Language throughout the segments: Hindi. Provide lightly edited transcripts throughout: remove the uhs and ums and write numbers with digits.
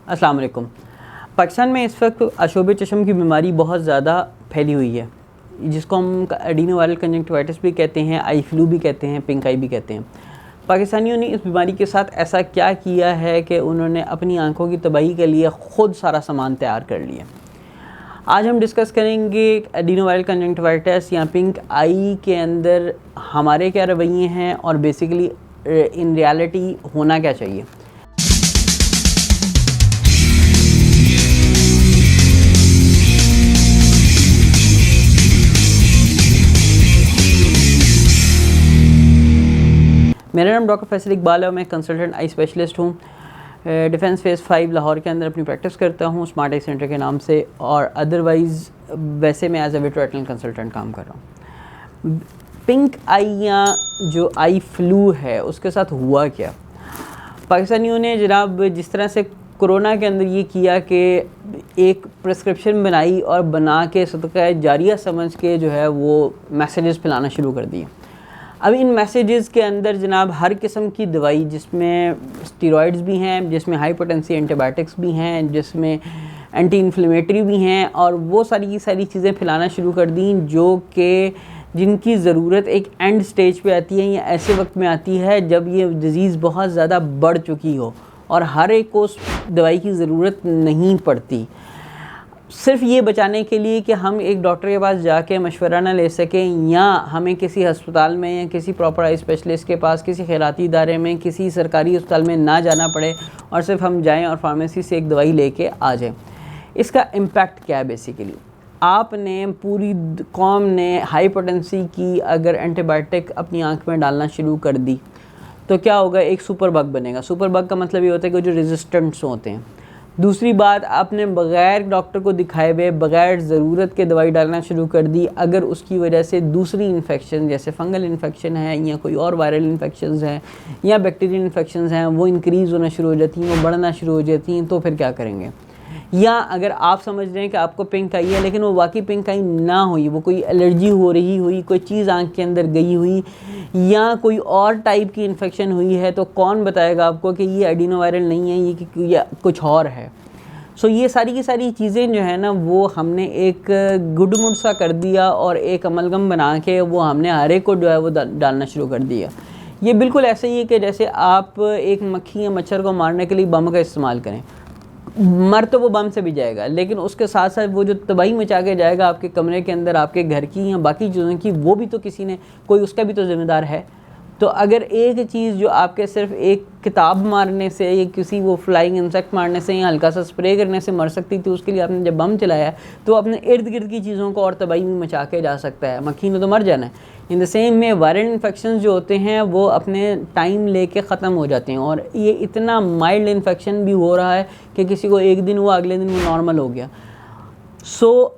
अस्सलाम वालेकुम। पाकिस्तान में इस वक्त आशोब चश्म की बीमारी बहुत ज़्यादा फैली हुई है, जिसको हम एडिनोवायरल कंजंक्टिवाइटिस भी कहते हैं, आई फ्लू भी कहते हैं, पिंक आई भी कहते हैं। पाकिस्तानियों ने इस बीमारी के साथ ऐसा क्या किया है कि उन्होंने अपनी आंखों की तबाही के लिए ख़ुद सारा सामान तैयार कर लिया। आज हम डिस्कस करेंगे एडिनोवायरल कंजंक्टिवाइटिस या पिंक आई के अंदर हमारे क्या रवैये हैं और बेसिकली इन रियलिटी होना क्या चाहिए। मेरा नाम डॉक्टर फैसल इकबाल है और मैं कंसल्टेंट आई स्पेशलिस्ट हूँ। डिफेंस फेज़ 5 लाहौर के अंदर अपनी प्रैक्टिस करता हूँ स्मार्ट आई सेंटर के नाम से, और अदरवाइज़ वैसे मैं एज ए विट्रोरेटिनल कंसल्टेंट काम कर रहा हूँ। पिंक आई या जो आई फ्लू है उसके साथ हुआ क्या। पाकिस्तानियों ने जनाब जिस तरह से कोरोना के अंदर ये किया कि एक प्रिस्क्रिप्शन बनाई और बना के सदका जारिया समझ के जो है वो मैसेजेस फैलाना शुरू कर दिए। अब इन मैसेजेस के अंदर जनाब हर किस्म की दवाई, जिसमें स्टेरॉइड्स भी हैं, जिसमें हाई पोटेंसी एंटीबायोटिक्स भी हैं, जिसमें एंटी इन्फ्लेमेटरी भी हैं, और वो सारी की सारी चीज़ें फैलाना शुरू कर दी जो कि जिनकी ज़रूरत एक एंड स्टेज पे आती है या ऐसे वक्त में आती है जब ये डिज़ीज़ बहुत ज़्यादा बढ़ चुकी हो और हर एक को उस दवाई की ज़रूरत नहीं पड़ती, सिर्फ ये बचाने के लिए कि हम एक डॉक्टर के पास जाके मशवरा ना ले सकें या हमें किसी हस्पताल में या किसी प्रॉपर आई स्पेशलिस्ट के पास, किसी खैराती इदारे में, किसी सरकारी अस्पताल में ना जाना पड़े और सिर्फ हम जाएं और फार्मेसी से एक दवाई लेके आ जाएं। इसका इम्पैक्ट क्या है बेसिकली, आपने पूरी कौम ने हाई पोटेंसी की अगर एंटीबायोटिक अपनी आँख में डालना शुरू कर दी तो क्या होगा, एक सुपर बग बनेगा। सुपर बग का मतलब ये होता है कि जो रेजिस्टेंट्स होते हैं। दूसरी बात, आपने बग़ैर डॉक्टर को दिखाए हुए बग़ैर ज़रूरत के दवाई डालना शुरू कर दी, अगर उसकी वजह से दूसरी इन्फेक्शन जैसे फंगल इन्फेक्शन है या कोई और वायरल इन्फेक्शंस हैं या बैक्टीरियल इन्फेक्शंस हैं वो इंक्रीज़ होना शुरू हो जाती हैं, वो बढ़ना शुरू हो जाती हैं, तो फिर क्या करेंगे। या अगर आप समझ रहे हैं कि आपको पिंक आई है लेकिन वो वाकई पिंक आई ना हुई, वो कोई एलर्जी हो रही हुई, कोई चीज़ आँख के अंदर गई हुई या कोई और टाइप की इन्फेक्शन हुई है, तो कौन बताएगा आपको कि ये एडिनोवायरल नहीं है, ये कुछ और है। सो ये सारी की सारी चीज़ें जो है ना वो हमने एक गुडमुड सा कर दिया और एक अमलगम बना के वो हमने हर एक को जो है वो डालना शुरू कर दिया। ये बिल्कुल ऐसे ही है कि जैसे आप एक मक्खी या मच्छर को मारने के लिए बम का इस्तेमाल करें। मर तो वो बम से भी जाएगा लेकिन उसके साथ साथ वो जो तबाही मचा के जाएगा आपके कमरे के अंदर, आपके घर की या बाकी चीज़ों की, वो भी तो किसी ने, कोई उसका भी तो ज़िम्मेदार है। तो अगर एक चीज़ जो आपके सिर्फ एक किताब मारने से या किसी वो फ्लाइंग इंसेक्ट मारने से या हल्का सा स्प्रे करने से मर सकती थी, उसके लिए आपने जब बम चलाया तो अपने इर्द गिर्द की चीज़ों को और तबाही में मचा के जा सकता है। मक्खी ने तो मर जाना है। इन द सेम में वायरल इन्फेक्शन जो होते हैं वो अपने टाइम लेके ख़त्म हो जाते हैं, और ये इतना माइल्ड इन्फेक्शन भी हो रहा है कि किसी को एक दिन हुआ अगले दिन वो नॉर्मल हो गया।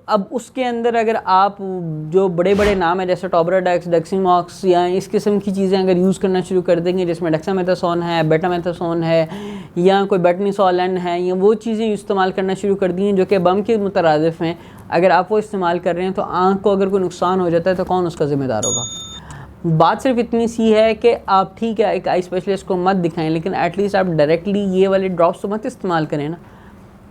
अब उसके अंदर अगर आप जो बड़े बड़े नाम है जैसे टोबराडेक्स, डेक्सीमॉक्स या इस किस्म की चीज़ें अगर यूज़ करना शुरू कर देंगे जिसमें डेक्सामेथासोन है, बेटामेथासोन है या कोई बेटनीसोलन है, या वो चीज़ें इस्तेमाल करना शुरू कर दी हैं जो कि बम के मुतरादिफ हैं, अगर आप वो इस्तेमाल कर रहे हैं तो आँख को अगर कोई नुकसान हो जाता है तो कौन उसका ज़िम्मेदार होगा। बात सिर्फ इतनी सी है कि आप ठीक है एक आई स्पेशलिस्ट को मत दिखाएं, लेकिन एटलीस्ट आप डायरेक्टली ये वाले ड्रॉप्स तो मत इस्तेमाल करें ना,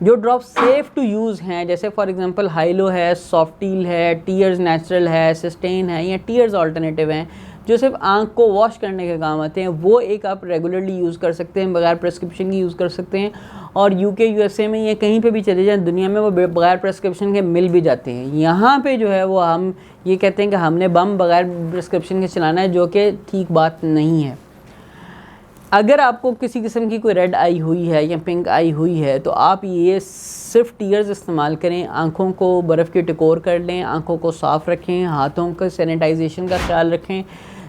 जो ड्रॉप सेफ़ टू यूज़ हैं, जैसे फॉर एग्जांपल हाइलो है, सॉफ्टील है, टीयर्स नेचुरल है, सिस्टेन है या टीयर्स अल्टरनेटिव हैं जो सिर्फ आँख को वॉश करने के काम आते हैं। वो एक आप रेगुलरली यूज़ कर सकते हैं, बगैर प्रेस्क्रिप्शन की यूज़ कर सकते हैं, और यूके यूएसए में या कहीं पे भी चले जाएं दुनिया में वो बगैर प्रेस्क्रिप्शन के मिल भी जाते हैं। यहाँ पे जो है वो हम ये कहते हैं कि हमने बम बगैर प्रेस्क्रिप्शन के चलाना है, जो कि ठीक बात नहीं है। अगर आपको किसी किस्म की कोई रेड आई हुई है या पिंक आई हुई है तो आप ये सिर्फ टीयर्स इस्तेमाल करें, आँखों को बर्फ़ की टिकोर कर लें, आँखों को साफ़ रखें, हाथों का सैनिटाइजेशन का ख्याल रखें।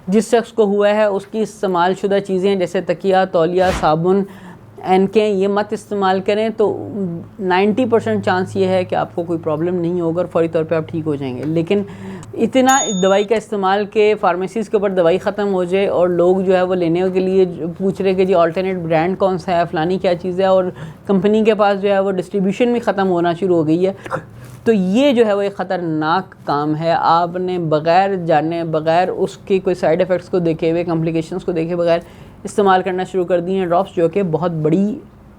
जिस शख्स को हुआ है उसकी इस्तेमाल शुदा चीज़ें जैसे तकिया, तौलिया, साबुन, एनके ये मत इस्तेमाल करें, तो 90% चांस ये है कि आपको कोई प्रॉब्लम नहीं होगा और फौरी तौर पे आप ठीक हो जाएंगे। लेकिन इतना दवाई का इस्तेमाल के फार्मेसीज़ के ऊपर दवाई ख़त्म हो जाए और लोग जो है वो लेने के लिए पूछ रहे कि जी अल्टरनेट ब्रांड कौन सा है, फ़लानी क्या चीज़ है, और कंपनी के पास जो है वो डिस्ट्रीब्यूशन भी ख़त्म होना शुरू हो गई है, तो ये जो है वो एक ख़तरनाक काम है। आपने बग़ैर जाने, बग़ैर उसके कोई साइड इफ़ेक्ट्स को देखे हुए, कॉम्प्लिकेशंस को देखे बगैर इस्तेमाल करना शुरू कर दिए हैं ड्रॉप्स, जो कि बहुत बड़ी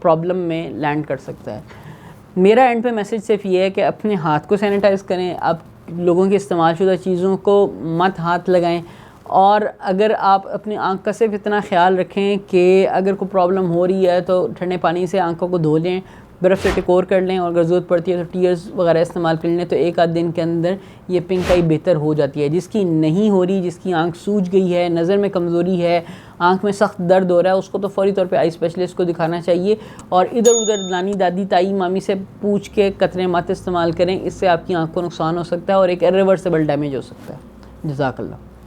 प्रॉब्लम में लैंड कर सकता है। मेरा एंड पे मैसेज सिर्फ ये है कि अपने हाथ को सैनिटाइज़ करें, आप लोगों की इस्तेमाल शुदा चीज़ों को मत हाथ लगाएं, और अगर आप अपनी आँख का सिर्फ इतना ख्याल रखें कि अगर कोई प्रॉब्लम हो रही है तो ठंडे पानी से आँखों को धो लें, बर्फ़ से टिकोर कर लें, और अगर ज़रूरत पड़ती है तो टीयर्स वगैरह इस्तेमाल कर लें, तो एक आध दिन के अंदर ये पिंक आई बेहतर हो जाती है। जिसकी नहीं हो रही, जिसकी आँख सूज गई है, नज़र में कमज़ोरी है, आँख में सख्त दर्द हो रहा है, उसको तो फ़ौरी तौर पे आई स्पेशलिस्ट को दिखाना चाहिए, और इधर उधर नानी दादी ताई मामी से पूछ के कतरे मत इस्तेमाल करें, इससे आपकी आँख को नुकसान हो सकता है और एक इरिवर्सिबल डैमेज हो सकता है। जज़ाकल्लाह।